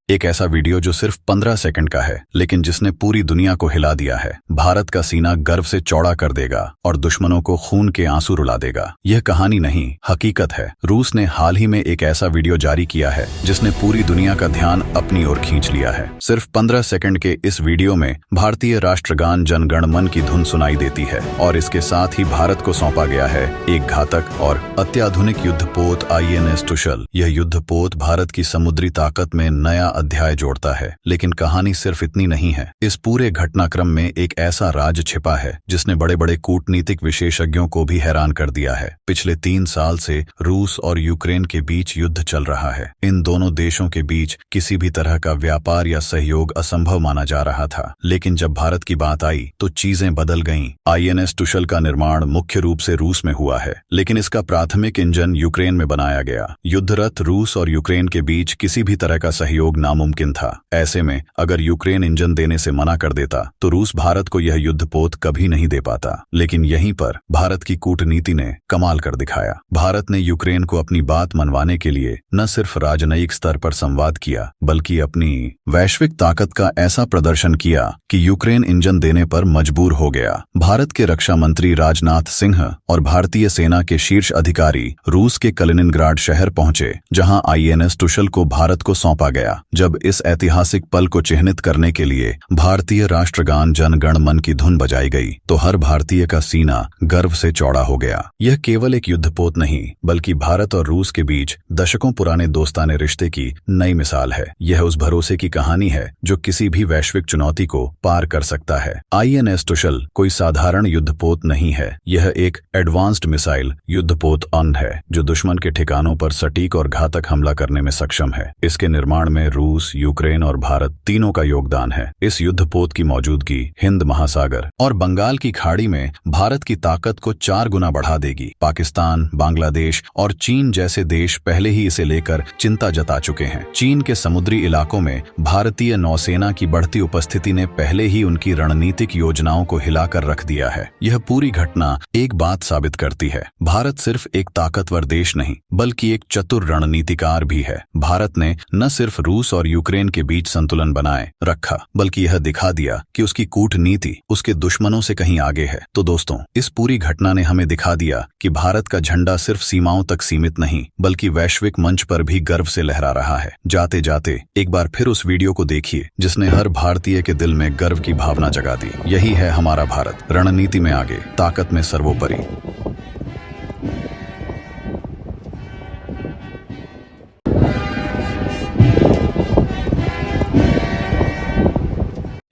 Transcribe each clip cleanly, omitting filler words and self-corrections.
एक ऐसा वीडियो जो सिर्फ 15 सेकंड का है, लेकिन जिसने पूरी दुनिया को हिला दिया है। भारत का सीना गर्व से चौड़ा कर देगा और दुश्मनों को खून के आंसू रुला देगा। यह कहानी नहीं, हकीकत है। रूस ने हाल ही में एक ऐसा वीडियो जारी किया है जिसने पूरी दुनिया का ध्यान अपनी ओर खींच लिया है। सिर्फ 15 सेकंड के इस वीडियो में भारतीय राष्ट्रगान जन गण मन की धुन सुनाई देती है और इसके साथ ही भारत को सौंपा गया है एक घातक और अत्याधुनिक युद्धपोत INS टुशल। यह युद्धपोत भारत की समुद्री ताकत में नया अध्याय जोड़ता है। लेकिन कहानी सिर्फ इतनी नहीं है। इस पूरे घटनाक्रम में एक ऐसा राज छिपा है जिसने बड़े बड़े कूटनीतिक विशेषज्ञों को भी हैरान कर दिया है। पिछले 3 साल से रूस और यूक्रेन के बीच युद्ध चल रहा है। इन दोनों देशों के बीच किसी भी तरह का व्यापार या सहयोग असंभव माना जा रहा था। लेकिन जब भारत की बात आई तो चीजें बदल गईं। INS टुशल का निर्माण मुख्य रूप से रूस में हुआ है, लेकिन इसका प्राथमिक इंजन यूक्रेन में बनाया गया। युद्धरत रूस और यूक्रेन के बीच किसी भी तरह का सहयोग नामुमकिन था। ऐसे में अगर यूक्रेन इंजन देने से मना कर देता तो रूस भारत को यह युद्धपोत कभी नहीं दे पाता। लेकिन यहीं पर भारत की कूटनीति ने कमाल कर दिखाया। भारत ने यूक्रेन को अपनी बात मनवाने के लिए न सिर्फ राजनयिक स्तर पर संवाद किया, बल्कि अपनी वैश्विक ताकत का ऐसा प्रदर्शन किया कि यूक्रेन इंजन देने पर मजबूर हो गया। भारत के रक्षा मंत्री राजनाथ सिंह और भारतीय सेना के शीर्ष अधिकारी रूस के कलिनिनग्राड शहर पहुंचे, जहां INS टुशल को भारत को सौंपा गया। जब इस ऐतिहासिक पल को चिह्नित करने के लिए भारतीय राष्ट्रगान जन गण मन की धुन बजाई गई तो हर भारतीय का सीना गर्व से चौड़ा हो गया। यह केवल एक युद्धपोत नहीं, बल्कि भारत और रूस के बीच दशकों पुराने दोस्ताने रिश्ते की नई मिसाल है। यह उस भरोसे की कहानी है जो किसी भी वैश्विक चुनौती को पार कर सकता है। INS टुशल कोई साधारण युद्धपोत नहीं है। यह एक एडवांस्ड मिसाइल युद्धपोत है जो दुश्मन के ठिकानों पर सटीक और घातक हमला करने में सक्षम है। इसके निर्माण में रूस, यूक्रेन और भारत तीनों का योगदान है। इस युद्धपोत की मौजूदगी हिंद महासागर और बंगाल की खाड़ी में भारत की ताकत को 4 गुना बढ़ा देगी। पाकिस्तान, बांग्लादेश और चीन जैसे देश पहले ही इसे लेकर चिंता जता चुके हैं। चीन के समुद्री इलाकों में भारतीय नौसेना की बढ़ती उपस्थिति ने पहले ही उनकी रणनीतिक योजनाओं को हिलाकर रख दिया है। यह पूरी घटना एक बात साबित करती है, भारत सिर्फ एक ताकतवर देश नहीं, बल्कि एक चतुर रणनीतिकार भी है। भारत ने न सिर्फ रूस और यूक्रेन के बीच संतुलन बनाए रखा, बल्कि यह दिखा दिया कि उसकी कूटनीति उसके दुश्मनों से कहीं आगे है। तो दोस्तों, इस पूरी घटना ने हमें दिखा दिया कि भारत का झंडा सिर्फ सीमाओं तक सीमित नहीं, बल्कि वैश्विक मंच पर भी गर्व से लहरा रहा है। जाते जाते एक बार फिर उस वीडियो को देखिए जिसने हर भारतीय के दिल में गर्व की भावना जगा दी। यही है हमारा भारत, रणनीति में आगे, ताकत में सर्वोपरि।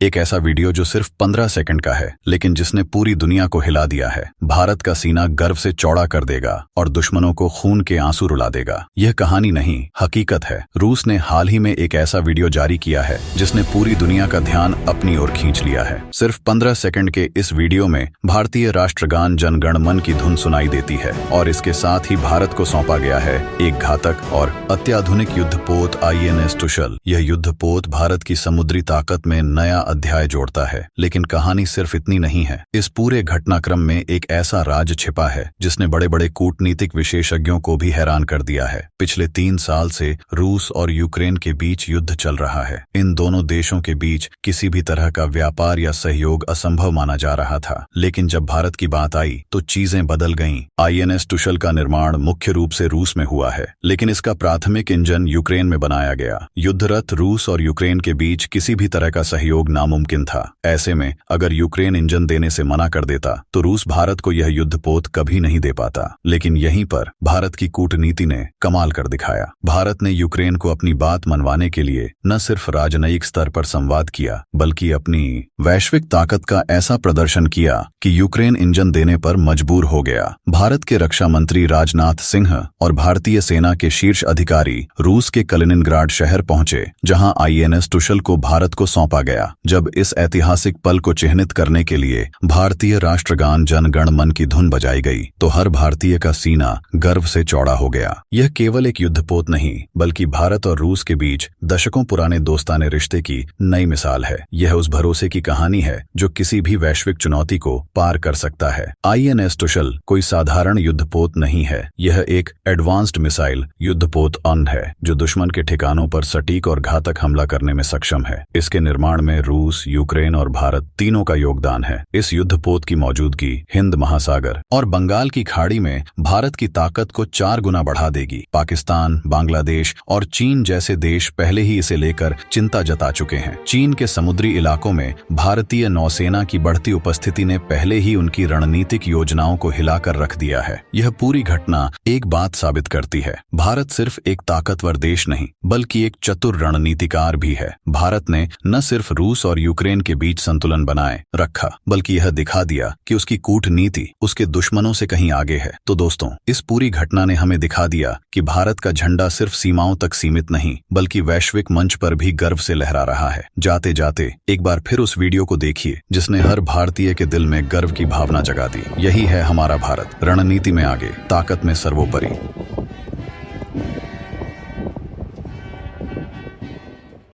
एक ऐसा वीडियो जो सिर्फ 15 सेकंड का है, लेकिन जिसने पूरी दुनिया को हिला दिया है। भारत का सीना गर्व से चौड़ा कर देगा और दुश्मनों को खून के आंसू रुला देगा। यह कहानी नहीं, हकीकत है। रूस ने हाल ही में एक ऐसा वीडियो जारी किया है जिसने पूरी दुनिया का ध्यान अपनी ओर खींच लिया है। सिर्फ 15 सेकंड के इस वीडियो में भारतीय राष्ट्रगान जन गण मन की धुन सुनाई देती है और इसके साथ ही भारत को सौंपा गया है एक घातक और अत्याधुनिक युद्धपोत INS टुशल। यह युद्धपोत भारत की समुद्री ताकत में नया अध्याय जोड़ता है। लेकिन कहानी सिर्फ इतनी नहीं है। इस पूरे घटनाक्रम में एक ऐसा राज छिपा है जिसने बड़े बड़े कूटनीतिक विशेषज्ञों को भी हैरान कर दिया है। पिछले 3 साल से रूस और यूक्रेन के बीच युद्ध चल रहा है। इन दोनों देशों के बीच किसी भी तरह का व्यापार या सहयोग असंभव माना जा रहा था। लेकिन जब भारत की बात आई तो चीजें बदल गईं। INS टुशल का निर्माण मुख्य रूप से रूस में हुआ है, लेकिन इसका प्राथमिक इंजन यूक्रेन में बनाया गया। युद्धरत रूस और यूक्रेन के बीच किसी भी तरह का सहयोग नामुमकिन था। ऐसे में अगर यूक्रेन इंजन देने से मना कर देता तो रूस भारत को यह युद्धपोत कभी नहीं दे पाता। लेकिन यहीं पर भारत की कूटनीति ने कमाल कर दिखाया। भारत ने यूक्रेन को अपनी बात मनवाने के लिए न सिर्फ राजनयिक स्तर पर संवाद किया, बल्कि अपनी वैश्विक ताकत का ऐसा प्रदर्शन किया कि यूक्रेन इंजन देने पर मजबूर हो गया। भारत के रक्षा मंत्री राजनाथ सिंह और भारतीय सेना के शीर्ष अधिकारी रूस के कलिनिनग्राड शहर पहुंचे, जहां INS टुशल को भारत को सौंपा गया। जब इस ऐतिहासिक पल को चिह्नित करने के लिए भारतीय राष्ट्रगान जन गण मन की धुन बजाई गई तो हर भारतीय का सीना गर्व से चौड़ा हो गया। यह केवल एक युद्धपोत नहीं बल्कि भारत और रूस के बीच दशकों पुराने दोस्ताने रिश्ते की नई मिसाल है। यह उस भरोसे की कहानी है जो किसी भी वैश्विक चुनौती को पार कर सकता है। INS तुशल कोई साधारण युद्धपोत नहीं है, यह एक एडवांस्ड मिसाइल युद्धपोत है जो दुश्मन के ठिकानों पर सटीक और घातक हमला करने में सक्षम है। इसके निर्माण में रूस, यूक्रेन और भारत तीनों का योगदान है। इस युद्धपोत की मौजूदगी हिंद महासागर और बंगाल की खाड़ी में भारत की ताकत को 4 गुना बढ़ा देगी। पाकिस्तान, बांग्लादेश और चीन जैसे देश पहले ही इसे लेकर चिंता जता चुके हैं। चीन के समुद्री इलाकों में भारतीय नौसेना की बढ़ती उपस्थिति ने पहले ही उनकी रणनीतिक योजनाओं को हिलाकर रख दिया है। यह पूरी घटना एक बात साबित करती है, भारत सिर्फ एक ताकतवर देश नहीं बल्कि एक चतुर रणनीतिकार भी है। भारत ने न सिर्फ रूस और यूक्रेन के बीच संतुलन बनाए रखा बल्कि यह दिखा दिया कि उसकी कूटनीति उसके दुश्मनों से कहीं आगे है। तो दोस्तों, इस पूरी घटना ने हमें दिखा दिया कि भारत का झंडा सिर्फ सीमाओं तक सीमित नहीं बल्कि वैश्विक मंच पर भी गर्व से लहरा रहा है। जाते जाते एक बार फिर उस वीडियो को देखिए जिसने हर भारतीय के दिल में गर्व की भावना जगा दी। यही है हमारा भारत, रणनीति में आगे, ताकत में सर्वोपरि।